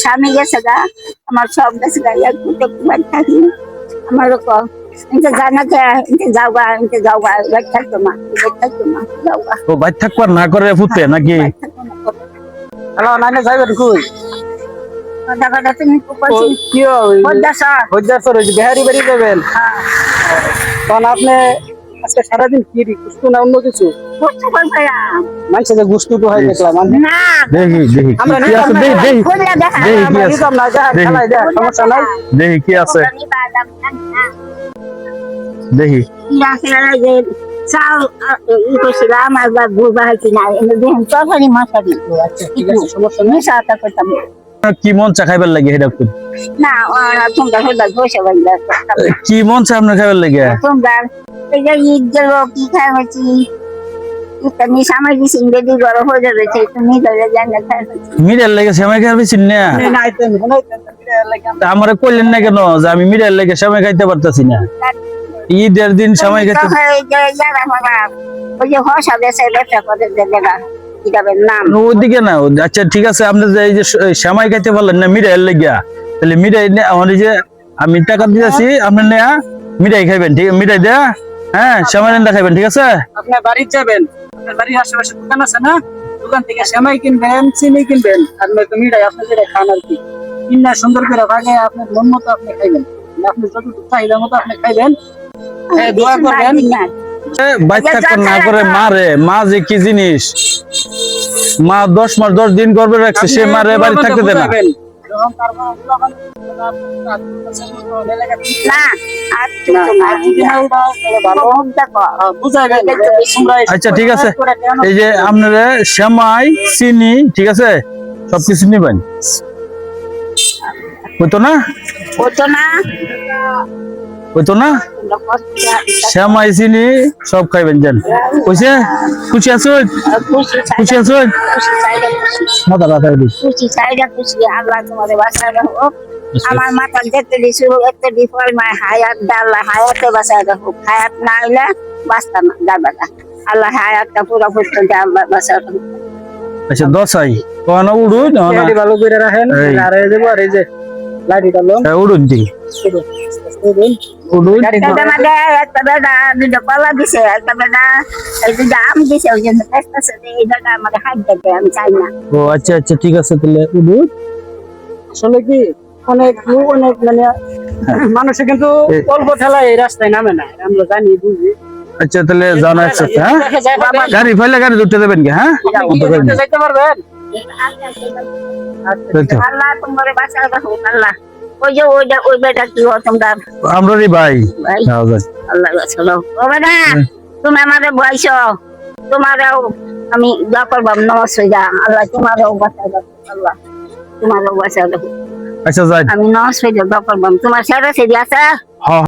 স্বামী গেছে গা, আমার সব গেছে গা, একটু থাকি আমার ইনতে জানাতে ইনতে যাওগা বাইর থাকতো না যাওগা ও বাইর থাকবার না করে ফুটে নাকি? হ্যালো নাইনে যাইবেন কই? কথা তুমি কুপাছি কি হয় হদ্দাসা হইছে বিহারি বাড়ি যাবেন? হ্যাঁ তখন আপনি আজকে সারাদিন কি গুস্তু না অন্য কিছু কষ্ট কর ভাইয়া মানুষের যে গুস্তু তো হয় দেখলাম না দেখি দেখি আমরা কি আছে দেখি দেখি বললা দেখা দেখি কি আমরা আছে নিতাম না যা দেখি। খেলাই দেখ সমস্যা নাই দেখি কি আছে দেখি চাও ই করছিলাম একবার বুবা হয়েছি না দেখেন তরকারি মশারি ঠিক আছে সমস্যা নেই মিশাটা করতাম কি মন চা খাইবার লাগে এটা কোন না তোমরা হইবা বসে বলবা কি মন চা আপনার খাইবার লাগে? তোমরা এই যে ঈদ গেল কি খাই হয়েছি ইত্যাদি সামাই দিছি বেদি গরম হয়ে যাবে তুমি ধরে জানা খাই হয়েছি মিডাল লাগে সেমাই খাইবার পাইছেন না? নাইতেন তা আমারে কইলেন না কেন যে আমি মিডাল লাগে সেমাই খাইতে পারতাছি না? ঈদের দিন সেমাই খাইতে ওই যে হসা দেশে ব্যবসা করে দেখা কি যাবে নাম ওইদিকে না আচ্ছা ঠিক আছে আপনি যে এই যে সেমাই খাইতে পারলেন না মিডাল লাগিয়া তাহলে মিডাই আমার এই যে আমি টাকা দিয়েছি আপনি নেয়া মিডাই খাইবেন ঠিক মিডাই দেয়া হ্যাঁ সেমাই খাইবেন ঠিক আছে? আপনি বাড়ি যাবেন আপনার বাড়ির আশেপাশে দোকান আছে না দোকান থেকে সেমাই কিনবেন চিনি কিনবেন আর নয়তো মিঠাই আপনি যেটা খান আর কি কিনা সুন্দর করে ভাগে আপনার মন মতো আপনি খাইবেন আপনি যতটুকু চাহিদা মতো আপনি খাইবেন হ্যাঁ দোয়া করবেন বাচ্চা কর না করে মারে মা যে কি জিনিস মা 10 মাস 10 দিন করবে রাখছে সে মারে বাড়ি থাকতে দেয় না না আর আচ্ছা ঠিক আছে এই যে আপনারা সেমাই চিনি ঠিক আছে সবকিছু নিবেন হইতো না হইতো না সেমাই চিনি সব খাইবেন জান কইছে খুশি আছো খুশি আছো মাথা ব্যথা দিই আল্লাহ তোমাদের বাঁচা রাখো আমার মাথা দেখতে দিছি একটা বিফল মায় হায়াত আল্লাহ হায়াতে বাঁচা রাখো হায়াত না হইলে বাঁচতাম না যাবে না আল্লাহ হায়াতটা পুরো পর্যন্ত আল্লাহ বাঁচা রাখো আচ্ছা দশাই কোন উড়ুন লাইটি ভালো করে রাখেন আর এই দেব আর এই যে লাইটিটা লোন উড়ুন দি উড়ুন একটা মানে একটা বেটা দুটো কলা দিছে একটা বেটা এই দুটো আম দিছে ওই জন্য পেস্তাছে এই বেটা আমাকে হাত দেবে আমি চাই না ও আচ্ছা আচ্ছা ঠিক আছে তাহলে উড়ুন আসলে কি অনেক মানে মানুষে কিন্তু অল্প ঠেলা এই রাস্তায় নামে না আমরা জানি বুঝি আচ্ছা তাহলে জানা একসাথে হ্যাঁ গাড়ি ফাইলে গাড়ি দুটো দেবেন কি হ্যাঁ যাইতে পারবেন আল্লাহ তোমার বাঁচা রাখো আল্লাহ ওই যে ওই বেটা কি হো তোমরা আমরারই ভাই ভাই আল্লাহ বাঁচালো ও বেটা তুমি আমাদের বয়স তোমারও আমি দোয়া করবাম নমস হয়ে যা আল্লাহ তোমারও বাঁচা রাখো আল্লাহ তোমারও বাঁচা রাখো আচ্ছা যাই আমি নমস হয়ে যা দোয়া করবাম তোমার সারা সেদি আছে হ্যাঁ